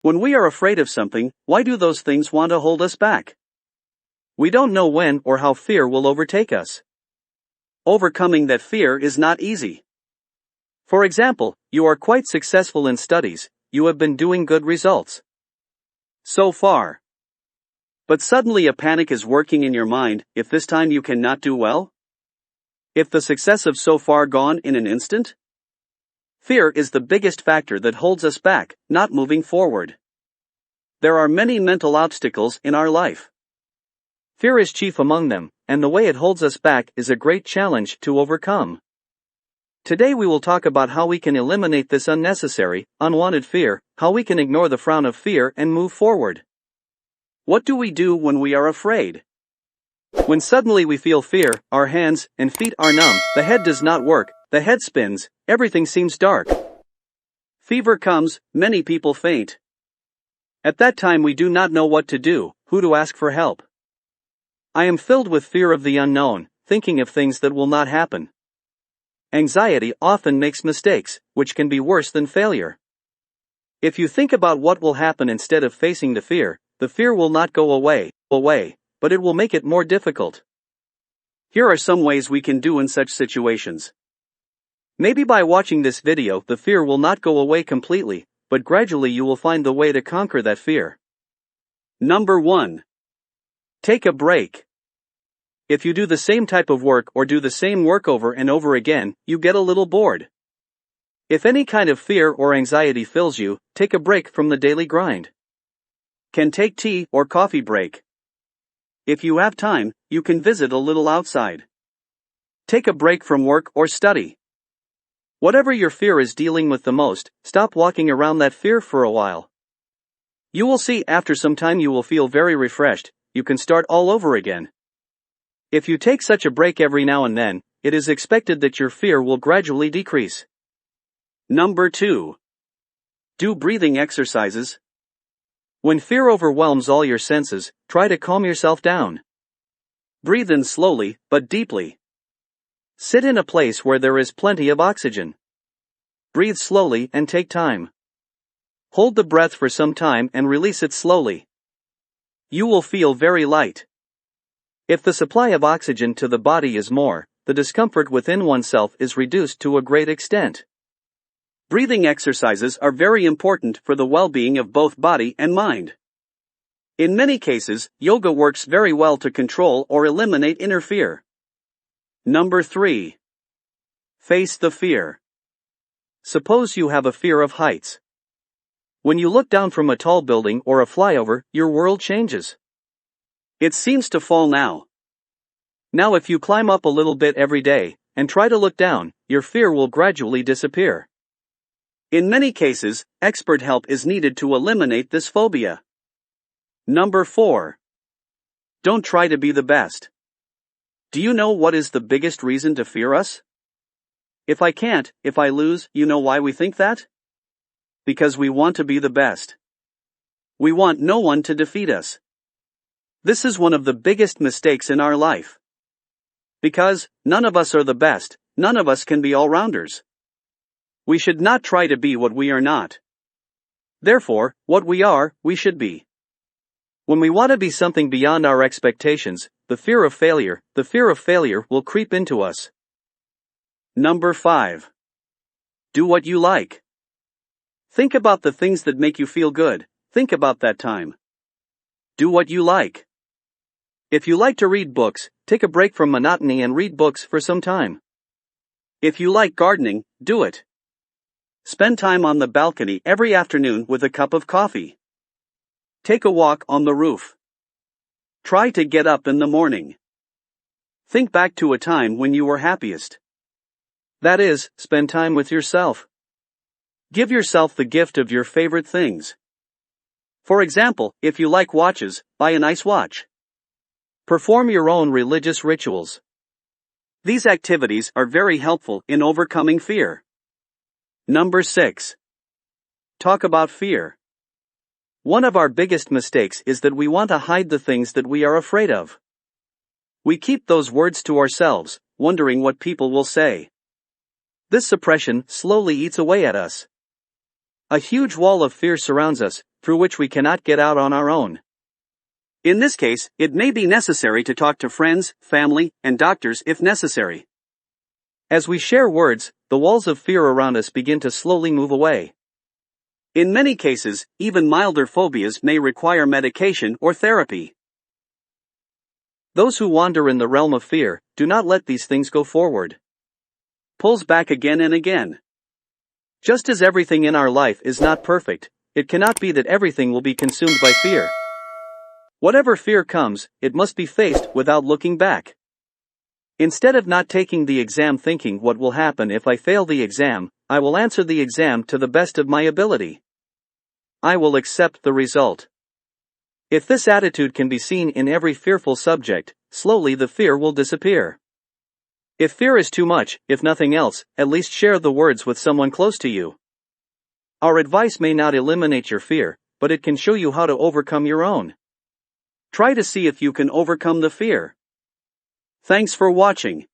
When we are afraid of something, why do those things want to hold us back? We don't know when or how fear will overtake us. Overcoming that fear is not easy. For example, you are quite successful in studies, you have been doing good results so far. But suddenly a panic is working in your mind, if this time you cannot do well? If the success of so far gone in an instant? Fear is the biggest factor that holds us back, not moving forward. There are many mental obstacles in our life. Fear is chief among them, and the way it holds us back is a great challenge to overcome. Today we will talk about how we can eliminate this unnecessary, unwanted fear, how we can ignore the frown of fear and move forward. What do we do when we are afraid? When suddenly we feel fear, our hands and feet are numb, the head does not work, the head spins, everything seems dark. Fever comes, many people faint. At that time we do not know what to do, who to ask for help. I am filled with fear of the unknown, thinking of things that will not happen. Anxiety often makes mistakes, which can be worse than failure. If you think about what will happen instead of facing the fear will not go away, but it will make it more difficult. Here are some ways we can do in such situations. Maybe by watching this video the fear will not go away completely, but gradually you will find the way to conquer that fear. Number 1. Take a break. If you do the same type of work or do the same work over and over again, you get a little bored. If any kind of fear or anxiety fills you, take a break from the daily grind. Can take tea or coffee break. If you have time, you can visit a little outside. Take a break from work or study. Whatever your fear is dealing with the most, stop walking around that fear for a while. You will see after some time you will feel very refreshed, you can start all over again. If you take such a break every now and then, it is expected that your fear will gradually decrease. Number 2. Do breathing exercises. When fear overwhelms all your senses, try to calm yourself down. Breathe in slowly, but deeply. Sit in a place where there is plenty of oxygen. Breathe slowly and take time. Hold the breath for some time and release it slowly. You will feel very light. If the supply of oxygen to the body is more, the discomfort within oneself is reduced to a great extent. Breathing exercises are very important for the well-being of both body and mind. In many cases, yoga works very well to control or eliminate inner fear. Number 3. Face the fear. Suppose you have a fear of heights. When you look down from a tall building or a flyover, your world changes. It seems to fall now. Now if you climb up a little bit every day, and try to look down, your fear will gradually disappear. In many cases, expert help is needed to eliminate this phobia. Number 4. Don't try to be the best. Do you know what is the biggest reason to fear us? If I can't, if I lose, you know why we think that? Because we want to be the best. We want no one to defeat us. This is one of the biggest mistakes in our life. Because, none of us are the best, none of us can be all-rounders. We should not try to be what we are not. Therefore, what we are, we should be. When we want to be something beyond our expectations, the fear of failure will creep into us. Number 5. Do what you like. Think about the things that make you feel good, think about that time. Do what you like. If you like to read books, take a break from monotony and read books for some time. If you like gardening, do it. Spend time on the balcony every afternoon with a cup of coffee. Take a walk on the roof. Try to get up in the morning. Think back to a time when you were happiest. That is, spend time with yourself. Give yourself the gift of your favorite things. For example, if you like watches, buy a nice watch. Perform your own religious rituals. These activities are very helpful in overcoming fear. Number 6. Talk about fear. One of our biggest mistakes is that we want to hide the things that we are afraid of. We keep those words to ourselves, wondering what people will say. This suppression slowly eats away at us. A huge wall of fear surrounds us, through which we cannot get out on our own. In this case, it may be necessary to talk to friends, family, and doctors if necessary. As we share words, the walls of fear around us begin to slowly move away. In many cases, even milder phobias may require medication or therapy. Those who wander in the realm of fear do not let these things go forward. Pulls back again and again. Just as everything in our life is not perfect, it cannot be that everything will be consumed by fear. Whatever fear comes, it must be faced without looking back. Instead of not taking the exam thinking what will happen if I fail the exam, I will answer the exam to the best of my ability. I will accept the result. If this attitude can be seen in every fearful subject, slowly the fear will disappear. If fear is too much, if nothing else, at least share the words with someone close to you. Our advice may not eliminate your fear, but it can show you how to overcome your own. Try to see if you can overcome the fear. Thanks for watching.